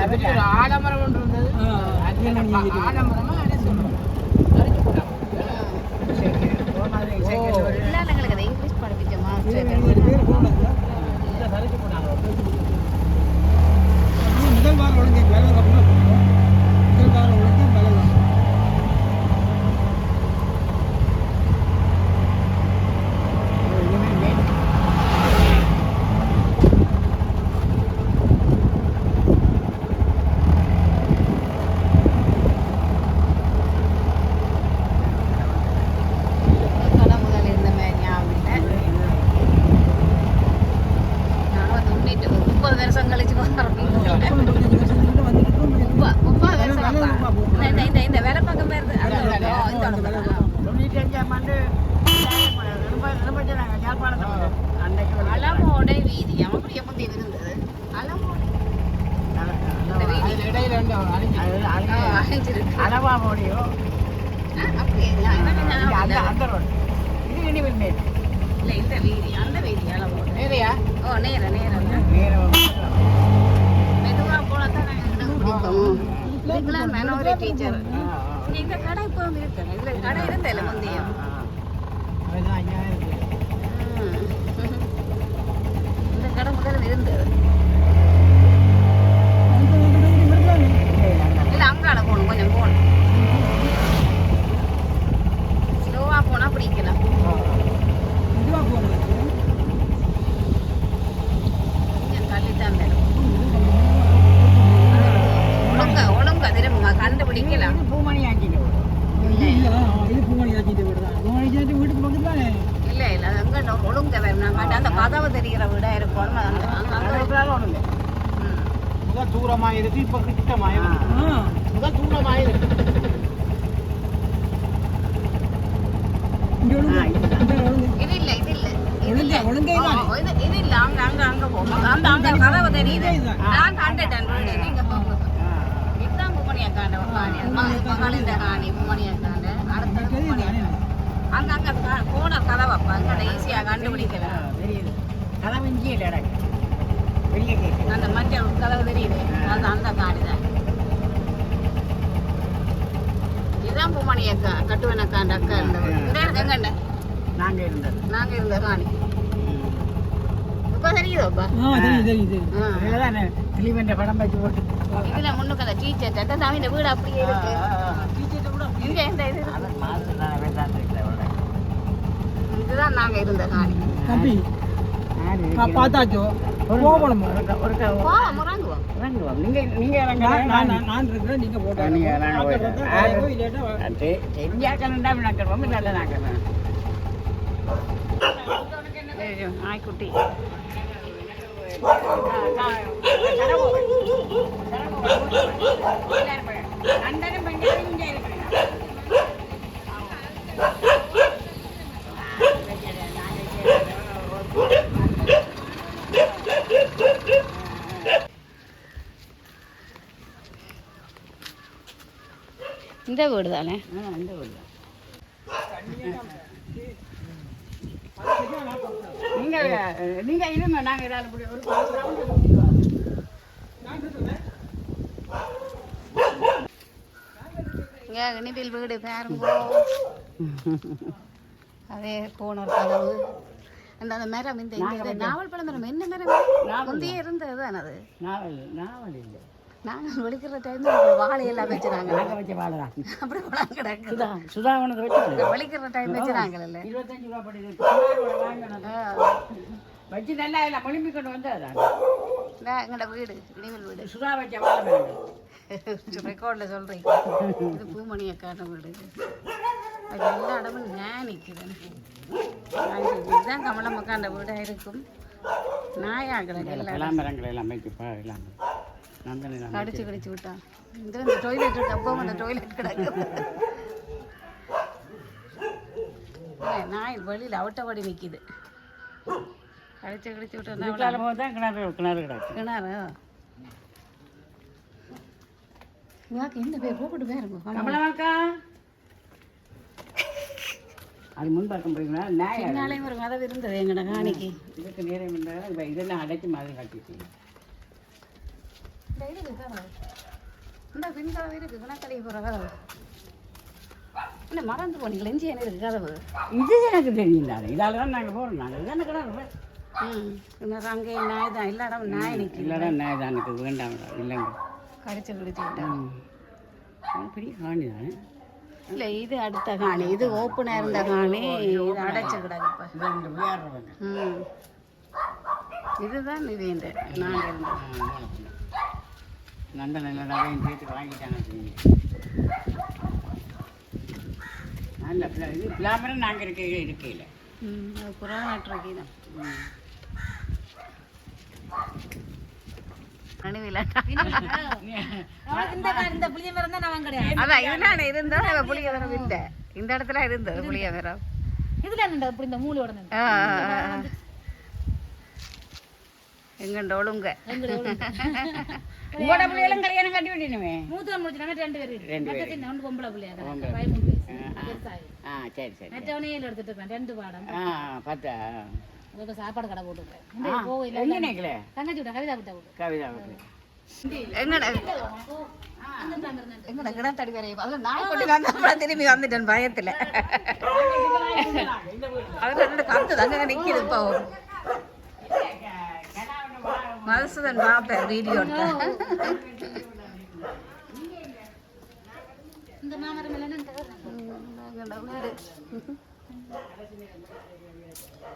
ஆலமரம் ஒன்று இருந்தது. ஆலமரமா என்ன சொல்லுவோம்? இங்கிலீஷ் படிப்பிச்சோமா முதல் வாரம் ஒழுங்கு வேலை முதல் வாரம் ஒழுங்கு வேலை அலமோடை வீதி அப்படி எப்படி இருந்தது அலமோடை அளவா மோடியோ இல்லை இந்த வீதி அந்த வீதி அலமோடை நேரையா? ஓ நேரம் மெதுவாக போனால் தான் நாங்கள் மெனோரி டீச்சர் இந்த கடை இப்போ இருக்கேன் இதில் கடை இருந்தேன் முந்தைய இந்த கடை முதல்ல இருந்தது இல்லை அங்கால போகணும் கொஞ்சம் போகணும் ஸ்லோவாக போனால் பிடிக்கலாம் கொஞ்சம் தள்ளித்தான் வேணும் ஒழுங்கா திரும்ப கண்டுபிடிக்கலாம் பூமணி ஆக்கிட்டு இல்லை இல்லை அது அங்கே ஒழுங்க வேணும் அந்த கதவு தெரிகிற வீடா இருக்கும் முதல் தூரமாக இருக்கு, இப்போ கிட்டமாக இருக்கு. முதல் தூரமாக இருக்கு. இது இல்லை இது இல்லை அங்கே போகும் அந்த கதவு தெரியுது நான் கண்டுட்டேன் வீடு நீங்கள் போங்க இதுதான் பூமணியாக்காண்ட காணி மகளிந்த காணி பூமணியாக்காண்ட அடுத்த அங்கே போன கதவைப்பா அங்கே ஈஸியாக கண்டுபிடிக்கலாம் கதவு இங்கே இல்லை வெளியே அந்த மஞ்சள் கதவு தெரியுது அது அந்த காணி தான் இதுதான் பூமணி அக்கா கட்டுவனக்காண்ட அக்கா இருந்தது இந்த எங்கண்ட நாங்கள் இருந்த காணி இப்போ தெரியுதோப்பா கிளிவெண்ட படம் வச்சு போட்டு இதுல முன்னுக்கு அந்த டீச்சர் தட்டாமி இந்த வீடு அப்படியே இருக்கு இங்க இந்த இது இதுதான் நாங்க இருந்த காணி பார்த்தாச்சோ போகணும் நீங்க நான் இருக்கிறேன் நீங்க போட்டோம் நல்ல நாங்கள் ஆய்க்குட்டி இந்த வீடு தானே அந்த வீடு நீங்க இருங்க நாங்க இனிப்பில் வீடு பாருங்க அதே கோணர் கதவு அந்த மரம் இந்த நாவல் பழம் மரம் என்ன மரம் முந்தையே இருந்தது தானே அது நாவல் இல்லை நாங்கள் வெளிக்கிற டைம் வாழையெல்லாம் வச்சுறாங்க வச்ச வாழை தான் அப்படி பழம் கிடக்கு சுதாவனத்தை வச்சு வெளிக்கிற டைம் வச்சுறாங்கல்ல 25 ரூபா படிக்குது வச்சு நல்லா இல்லை மொழிம்பி கொண்டு வந்து அதான் எங்களோட வீடு இனிமேல் வீடு சுதா வச்ச வாழை ரெக்கார்டில் சொல்கிறீங்க இது பூமணி அக்கான வீடு அது எல்லா இடமும் நான் நிற்கிறேன் இதுதான் கமலம்மக்காண்ட வீடாக இருக்கும் நாயாக்கள் எல்லாம் மரங்கள் எல்லாம் எல்லாம் கடிச்சு கடிச்சு விட்டான் இந்த டொய்லெட் இருக்கு அப்போ அந்த டொய்லெட் கிடக்கு நாய் வெளியில் அவுட்டவாடி நிற்கிது கடிச்சு கடிச்சு விட்டா கிணறு கிடக்கு கிணறு என்ன பேர் கூப்பிட்டு பேருங்க கமலமாக்கா அது முன்பாக்கம் போயிருந்தா நாளையும் ஒரு கதவு இருந்தது எங்கட காணிக்கு இதுக்கு நேரம் இருந்தால் இதெல்லாம் அடைச்சி மாதிரி கட்டிச்சு இந்த பின் கதவு இருக்கு கணக்கடி போகிற கதவு இல்லை மறந்து போனீங்களா இஞ்சி என்ன இருக்கு கதவு இது எனக்கு தெரியும் தானே இதால் தான் நாங்கள் போகிறோம் நாங்கள் இதுதானே கிடக்கு இன்னொரு அங்கே நாய் தான் எல்லா இடமும் நாய் நிற்கும் இல்லைடா நான் தான் எனக்கு வேண்டாம் இல்லைங்க கடிச்சு விட்டான் பெரிய காணி தானே இல்லை இது அடுத்த காணி இது ஓப்பனாக இருந்த காணி இது அடைச்சு கிடக்கு இப்போ இது இந்த விளையாடுறவங்க இதுதான் இது இந்த நாங்கள் இருந்தோம் நல்ல நல்ல நகையும் சேர்த்து வாங்கிட்டாங்க நல்ல இது பிளாமரம் நாங்கள் இருக்கையில் புறாநாட்டுறக்கி தான் அதான் இதுதானே இருந்தா புளிய மரம் இல்லை இந்த இடத்துல இருந்தது புளிய மரம் இந்த மூலையோட எங்கண்ட ஒழுங்க உங்களோட பிள்ளைகளும் கல்யாணம் கட்டி விட்டணுமே மூத்த முடிச்சாங்க 2 பேர் ரெண்டு பேர். ரெண்டு பொம்பளை பிள்ளையா சரி சரி மற்றவனையில் எடுத்துட்டு இருப்பேன் 2 பாடம் பார்த்தா அதுக்கு சாப்பாடு கடை போட்டுருப்பேன் எங்கே நிற்கல தங்கச்சி விட்டா கவிதா விட்டா விட்டு கவிதா எங்கட எங்கட கிணத்தடி வரையும் அதில் நான் கொண்டு வந்தா திரும்பி வந்துட்டேன் பயத்தில் அதில் 2 கத்து தங்க நிற்கிது இப்போ மதுசுதன் பார்ப்பேன் வீடியோ இந்த மாமரம் எல்லாம்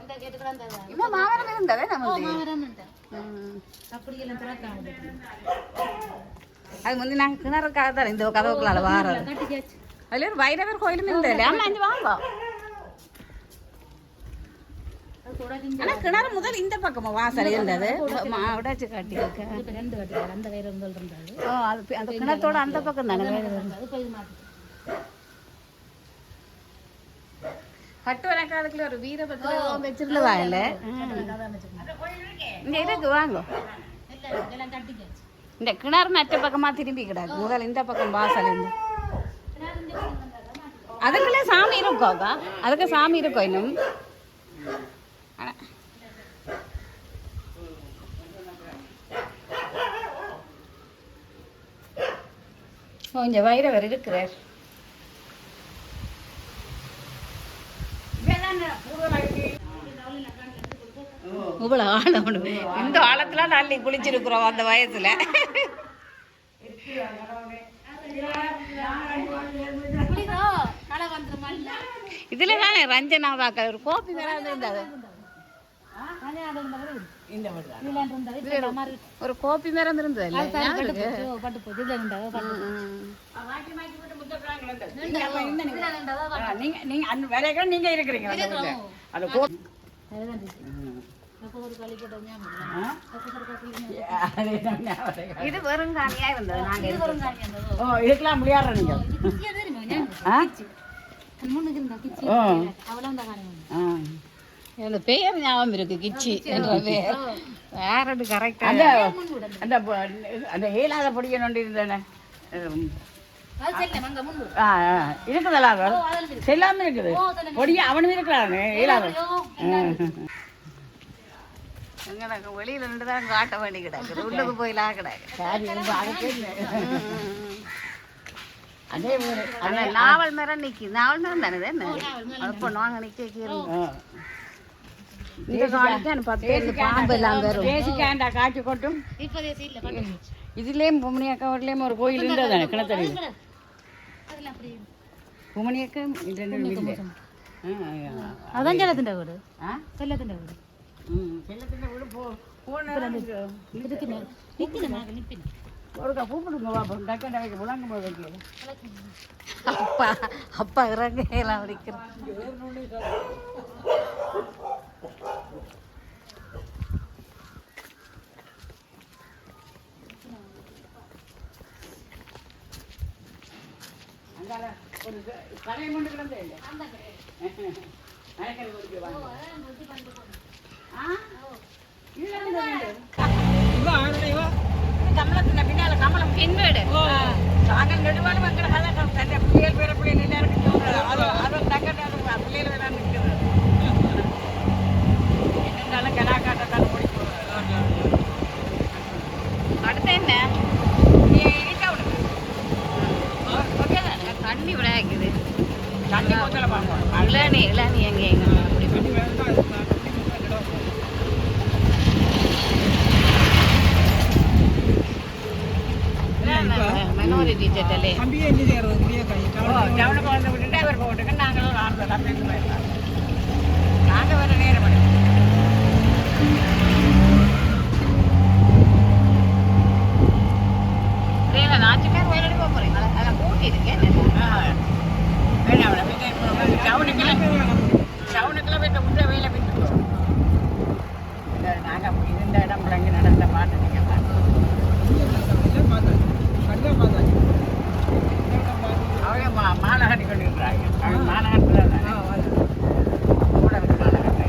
இந்த கேட்டுக்கூட அந்த இன்னும் மாமரம் இருந்ததே நமக்கு மாமரம் அப்படியெல்லாம் திறக்காம அது வந்து நாங்கள் கிணறுக்காக தான் இந்த கதவுக்குள்ளால வாரம் கட்டிக்காச்சு அதில் ஒரு வைரவர் கோயிலும் இருந்தது ஆமாம் அஞ்சு வாங்க ஆனால் கிணறு முதல் இந்த பக்கமா வாசல் இருந்தது உடைச்சு கட்டியிருக்க இப்போ 2 கட்டிக்காரு அந்த வேற முதல் இருந்தாரு ஓ அது அந்த கிணத்தோட அந்த பக்கம் தானே அது போய் மாற்றி கட்டுவர காலத்துல ஒரு வீரபத்திரம் வச்சிருந்ததா இல்லை இங்கே இருக்கு வாங்க எல்லாம் கட்டிக்காச்சு இந்த கிணறு மற்ற பக்கமா திரும்பி கிடாது முதல் இந்த பக்கம் வாசல் இருந்து அதுக்குள்ளே சாமி இருக்கோக்கா அதுக்கு சாமி இருக்கோ இன்னும் கொஞ்சம் வைரவர் இருக்கிறார் இவ்வளோ ஆழம் இந்த ஆழத்துல தள்ளி குளிச்சிருக்கிறோம் அந்த வயசுல இதுல தானே ரஞ்சனாவாக்க ஒரு கோப்பி வேற இருந்தது ஒரு கோப்பி மரம் இருந்தது பட்டு போச்சு இதுல இருந்தா நீங்க அந்த வேலைக்கு நீங்க இருக்கிறீங்க அது இது வெறும் காணியா இருந்தது நாங்க ஓ இதுக்கெல்லாம் விளையாடுற நீங்க அந்த பெயர் ஞாபகம் இருக்கு கிச்சி என்ற பெயர் வேற கரெக்டா அந்த அந்த அந்த ஏழாத பொடியை நோண்டி இருந்தேனே இருக்குதல்ல செல்லாம இருக்குது பொடிய அவனும் இருக்கிறானே ஏழாத எங்களுக்கு வெளியில நின்று தான் காட்ட வேண்டி கிடக்குது உள்ளுக்கு போயிலாம் கிடக்கு அதே அந்த நாவல் மரம் நிக்கி நாவல் மரம் தானே என்ன அது பண்ணுவாங்க நிக்க இந்த காணிக்கு பத்து பாம்பு எல்லாம் வரும் பேசிக்காண்டா காட்சி கொட்டும் இதுலேயும் பொம்மணியக்கா வீட்லேயும் ஒரு கோயில் இருந்தது தானே கிணத்தடி பொம்மணியக்கா அதான் செல்லத்தின் வீடு செல்லத்தின் வீடு செல்லத்தின் வீடு ஒருக்கா கூப்பிடுங்க வா டக்கண்டா வைக்க புலாங்க போது வைக்கல அப்பா அப்பா இறங்க எல்லாம் வலிக்கிறேன் ஒரு கடை கொண்டு கிடந்தே இல்லை கமலத்தின பின்னால கமலம் பின்வேடு நாங்கள் நெடுவாலும் எங்கட கதை தன்னை பிள்ளைகள் பேர பிள்ளைகள் எல்லாருக்கும் அது தங்கட்ட பிள்ளைகள் வேணா நிற்குது என்னென்னாலும் கலாக்காட்டத்தால் ஓடி போடுறது அடுத்து என்ன இளநீ எங்க எங்க தண்ணி வேணும்னா அது நான் தண்ணி மட்டும் இடம் மைனாரிட்டி செட்டலே தம்பியே என்ன செய்யறது முடிய கை டவுனுக்கு வந்து விட்டுட்டு அவர் போட்டுக்கு நாங்களும் ஒரு ஆறு பேர் சேர்ந்து போயிடலாம் நாங்கள் வேறு நேரம் பண்ணி நாச்சுக்கார் வயலடி போக போறீங்களா அதான் கூட்டி இருக்கேன் டவுனுக்குள்ள போய் உள்ள வெயில விட்டுருக்கோம் நாங்கள் இந்த இடம் பிள்ளைங்க நடந்த பாட்டு நீங்கள் அவங்க மாலை கட்டி கொண்டு இருக்கிறாங்க அவங்க மாலை கட்டுறாங்க கூட வந்து மாலை கட்டுறாங்க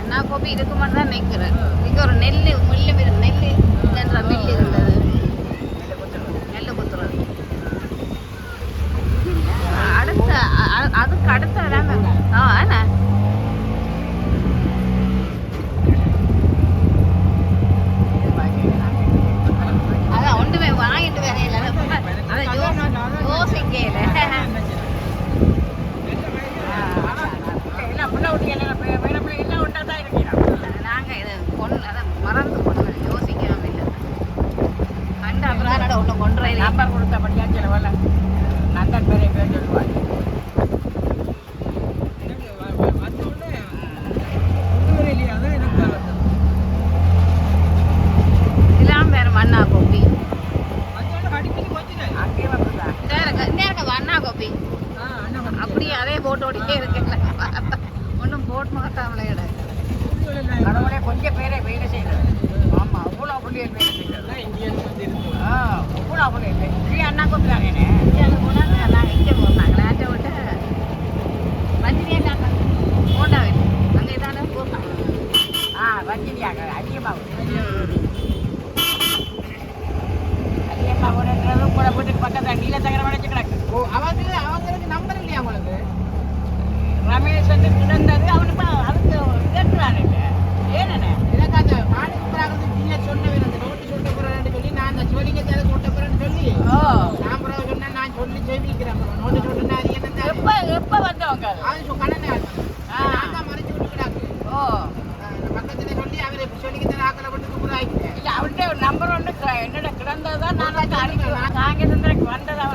நான் கோபி இதுக்கு மட்டும் தான் நிற்கிறேன் இங்கே ஒரு நெல் நெல்லுன்ற மில் இருந்தது நெல் குத்துறது அடுத்த அதுக்கு அடுத்த இடம் என்ன அதான் ஒன்றுமே வாங்கிட்டு வரையில அதை யோசிக்கல எல்லாம் பிள்ளை விட்டு எல்லாம் வேலை பிள்ளை எல்லாம் ஒன்றா தான் இருக்கிறாங்க நாங்கள் இதை அதான் மறந்து போனோம் யோசிக்காம இல்லை கண்ட அப்புறம் ஒன்று கொண்டு நம்பர் கொடுத்தபடியா சில வேலை நந்தன் பேரை பேர் சொல்லுவாங்க இதெல்லாம் வேற மண்ணா கோப்பி அங்கேயே வந்துதான் இந்த இருக்க மண்ணா கோப்பி அப்படியே அதே போட்டோடியே இருக்குல்ல ஒன்றும் போட் மாட்டாமலே கிடையாது கடவுளே கொஞ்சம் பேரை வேலை செய்யறது ஆமாம் அவ்வளோ புள்ளியல் வேலை செய்யறது அவ்வளோ புள்ளியல் இப்படி அண்ணா கூப்பிட்டாங்கண்ணே அது போனால் நாங்கள் இங்கே போனாங்களே ஆட்டை விட்டு வஞ்சினியா நாங்கள் போண்டா அங்கே தானே போட்டாங்க வச்சிருக்காங்க அதிகமாக அதிகமாக கூட வீட்டுக்கு பக்கத்தில் நீல தகரம் அடைச்சு கிடக்கு அவங்களுக்கு நம்பர் இல்லையா உங்களுக்கு ரமேஷ் வந்து கிடந்தது அவனுக்கு அதுக்கு கேட்டுறாரு ஏனண்ணே எனக்கு அந்த மாநிலத்தில் நீங்க சொன்னவன் அந்த நோட்டு சொல்ல போறேன்னு சொல்லி நான் அந்த சிவலிங்கத்தை சொல்ல போறேன்னு சொல்லி நான் பிறகு சொன்னேன் நான் சொல்லி ஜெயிக்கிறேன் நோட்டு சொல்றேன் அது என்ன எப்போ வந்தவங்க அது கண்ணனை நான் தான் மறைச்சு விட்டுக்கிறாங்க பக்கத்துல சொல்லி அவரை சிவலிங்கத்தை ஆக்கலை போட்டு கூப்பிடாங்க இல்லை அவர்கிட்ட ஒரு நம்பர் ஒன்று என்னோட கிடந்தது தான் நான் அனுப்பி காங்கிரஸ் வந்தது